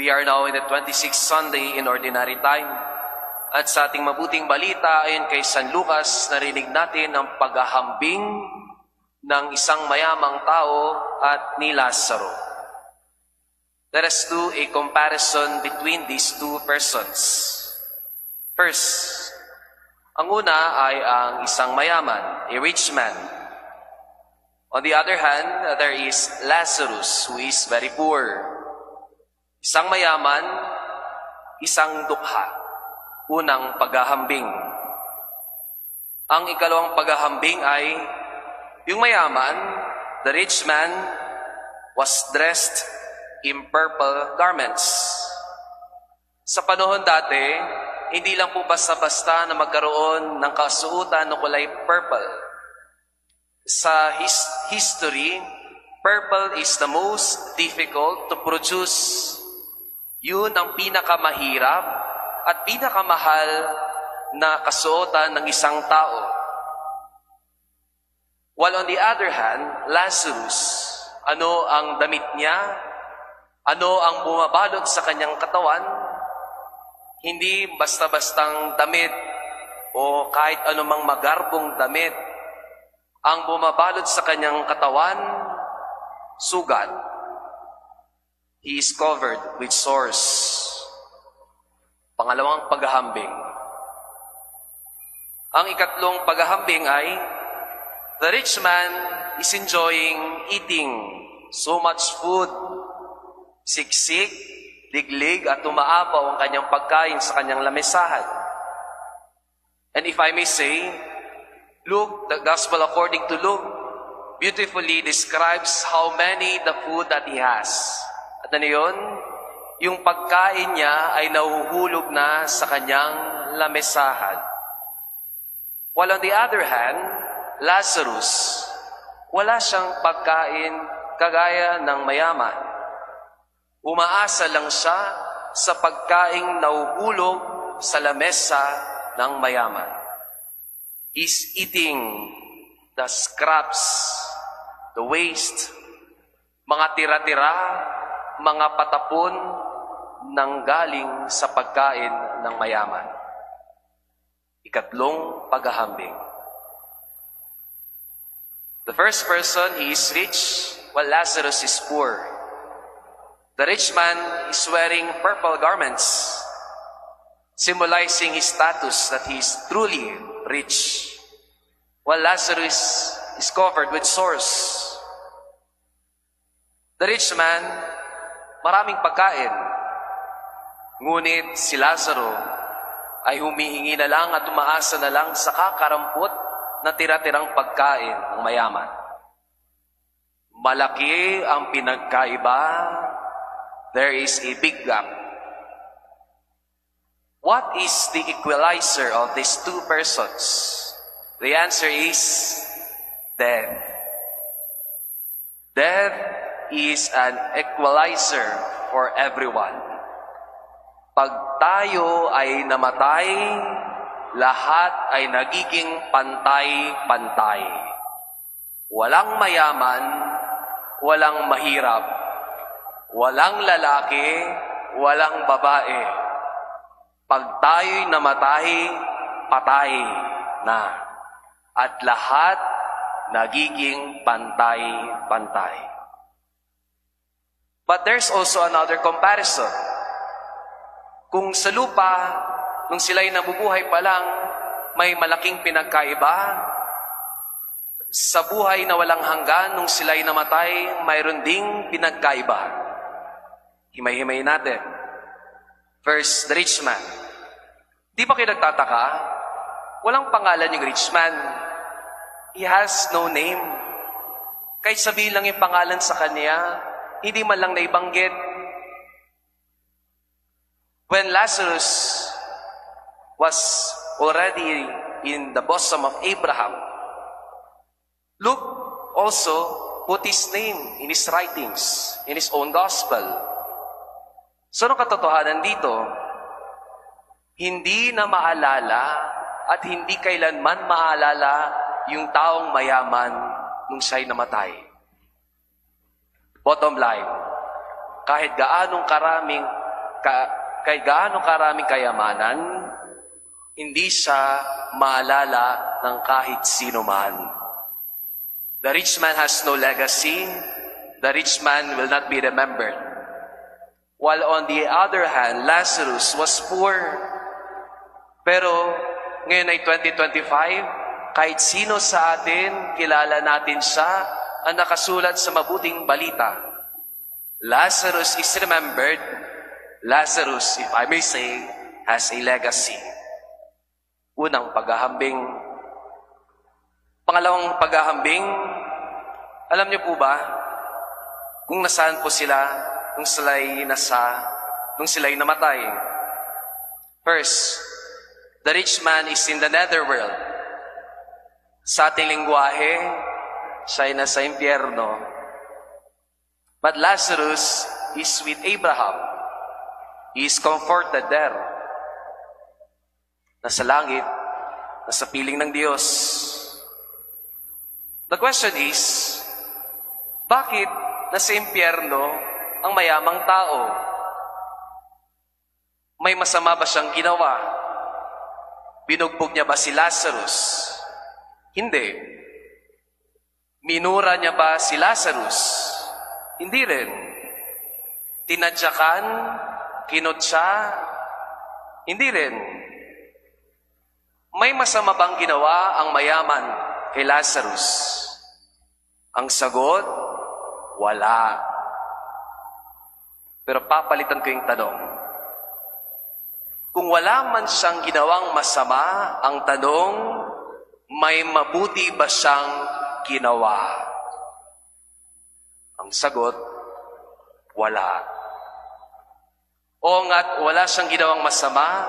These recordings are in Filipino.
We are now in the 26th Sunday in Ordinary Time. At sa ating mabuting balita ayon kay San Lucas, narinig natin ang paghahambing ng isang mayamang tao at ni Lazaro. Let us do a comparison between these two persons. First, ang una ay ang isang mayaman, a rich man. On the other hand, there is Lazarus who is very poor. Isang mayaman, isang dukha. Unang paghahambing. Ang ikalawang paghahambing ay yung mayaman, the rich man, was dressed in purple garments. Sa panahon dati, hindi lang po basta-basta na magkaroon ng kasuotan ng kulay purple. Sa history, purple is the most difficult to produce. Yun ang pinakamahirap at pinakamahal na kasuotan ng isang tao. While on the other hand, Lazarus, ano ang damit niya? Ano ang bumabalot sa kanyang katawan? Hindi basta-bastang damit o kahit anumang magarbong damit. Ang bumabalot sa kanyang katawan, sugat. He is covered with sores. Pangalawang paghahambing. Ang ikatlong paghahambing ay, the rich man is enjoying eating so much food. Siksik, liglig at umaapaw ang kanyang pagkain sa kanyang lamesahan. And if I may say, Luke, the Gospel according to Luke, beautifully describes how many the food that he has. At ano yun? Yung pagkain niya ay nahuhulog na sa kanyang lamesahan. While on the other hand, Lazarus, wala siyang pagkain kagaya ng mayaman. Umaasa lang siya sa pagkaing nahuhulog sa lamesa ng mayaman. He's eating the scraps, the waste, mga tira-tira, mga patapon ng galing sa pagkain ng mayaman. Ikatlong paghahambing. The first person, he is rich, while Lazarus is poor. The rich man is wearing purple garments, symbolizing his status that he is truly rich, while Lazarus is covered with sores. The rich man, maraming pagkain. Ngunit si Lazaro ay humihingi na lang at umaasa na lang sa kakarampot na tira-tirang pagkain ng mayaman. Malaki ang pinagkaiba. There is a big gap. What is the equalizer of these two persons? The answer is death. Death is an equalizer for everyone. Pag tayo ay namatay, lahat ay nagiging pantay-pantay. Walang mayaman, walang mahirap, walang lalaki, walang babae. Pag tayo'y namatay, patay na. At lahat nagiging pantay-pantay. But there's also another comparison. Kung sa lupa, nung sila'y nabubuhay pa lang, may malaking pinagkaiba. Sa buhay na walang hanggan, nung sila'y namatay, mayroon ding pinagkaiba. Himay-himay natin. First, the rich man. Di ba kayo nagtataka? Walang pangalan yung rich man. He has no name. Kahit sabihin lang yung pangalan sa kanya, hindi man lang naibanggit. When Lazarus was already in the bosom of Abraham, Luke also put his name in his writings, in his own gospel. So, anong katotohanan dito? Hindi na maalala at hindi kailanman maalala yung taong mayaman nung siya'y namatay. Bottom line, kahit gaanong karaming kay gaano karaming kayamanan, hindi siya maalala ng kahit sino man. The rich man has no legacy. The rich man will not be remembered. While on the other hand, Lazarus was poor. Pero ngayon ay 2025, kahit sino sa atin, kilala natin siya ang nakasulat sa mabuting balita. Lazarus is remembered. Lazarus, if I may say, has a legacy. Unang paghahambing. Pangalawang paghahambing, alam niyo po ba kung nasaan po sila nung sila'y namatay? First, the rich man is in the netherworld. Sa ating lingwahe, siya ay nasa impyerno. But Lazarus is with Abraham. He is comforted there. Nasa langit, nasa piling ng Diyos. The question is, bakit nasa impyerno ang mayamang tao? May masama ba siyang ginawa? Binugbog niya ba si Lazarus? Hindi. Minura niya ba si Lazarus? Hindi rin. Tinadyakan? Kinotsa? Hindi rin. May masama bang ginawa ang mayaman kay Lazarus? Ang sagot, wala. Pero papalitan ko yung tanong. Kung wala man siyang ginawang masama, ang tanong, may mabuti ba siyang ginawa? Ang sagot, wala. O nga't wala siyang ginawang masama,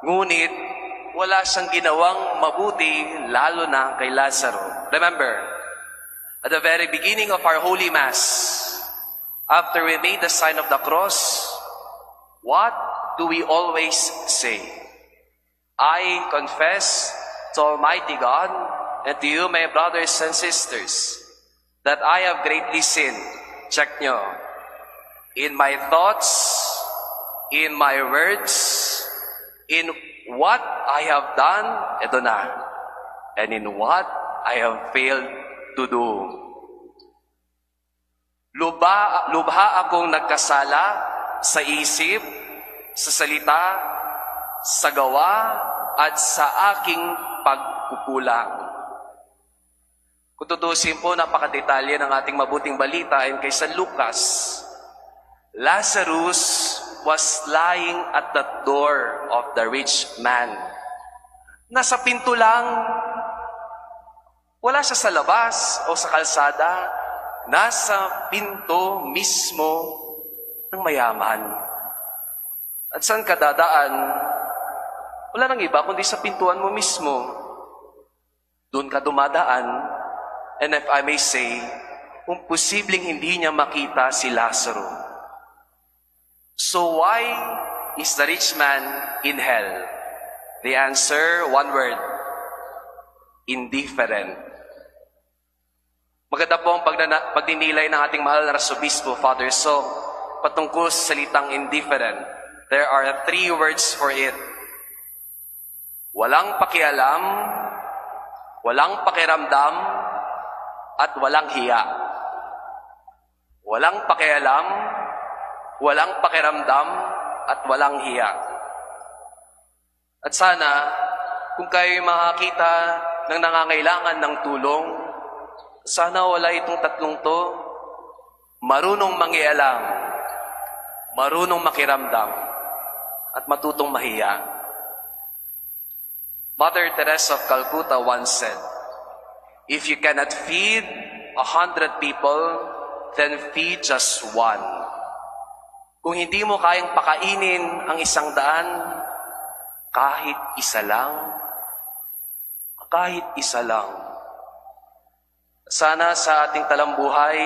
ngunit wala siyang ginawang mabuti, lalo na kay Lazaro. Remember, at the very beginning of our Holy Mass, after we made the sign of the cross, what do we always say? I confess to Almighty God and to you, my brothers and sisters, that I have greatly sinned. Check nyo. In my thoughts, in my words, in what I have done, eto na, and in what I have failed to do. Lubha akong nagkasala sa isip, sa salita, sa gawa, at sa aking pagkukulang. Kung tutusin po, napakadetalye ng ating mabuting balita ayon kay San Lucas. Lazarus was lying at the door of the rich man. Nasa pinto lang. Wala siya sa labas o sa kalsada. Nasa pinto mismo ng mayaman. At saan ka dadaan? Wala nang iba kundi sa pintuan mo mismo. Doon ka dumadaan. And if I may say, kung posibleng hindi niya makita si Lazaro. So why is the rich man in hell? The answer, one word, indifferent. Maganda po ang pagdinilay ng ating mahal na Arsobispo, Father So, patungkol sa salitang indifferent. There are 3 words for it. Walang pakialam, walang pakiramdam, at walang hiya. Walang pakialam, walang pakiramdam, at walang hiya. At sana, kung kayo makakita ng nangangailangan ng tulong, sana wala itong tatlong to, marunong mangialam, marunong makiramdam, at matutong mahiya. Mother Teresa of Calcutta once said, if you cannot feed 100 people, then feed just one. Kung hindi mo kayang pakainin ang 100, kahit isa lang. Kahit isa lang. Sana sa ating talambuhay,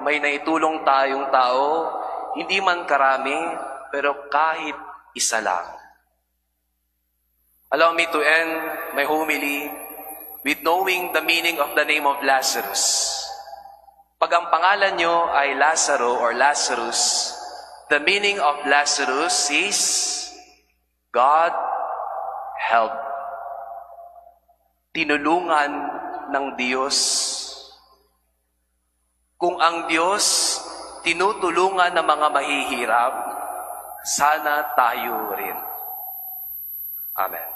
may naitulong tayong tao, hindi man karami, pero kahit isa lang. Allow me to end my homily with knowing the meaning of the name of Lazarus. Pag ang pangalan nyo ay Lazaro or Lazarus, The meaning of Lazarus is God help. Tinulungan ng Diyos. Kung ang Diyos tinutulungan ng mga mahihirap, sana tayo rin. Amen.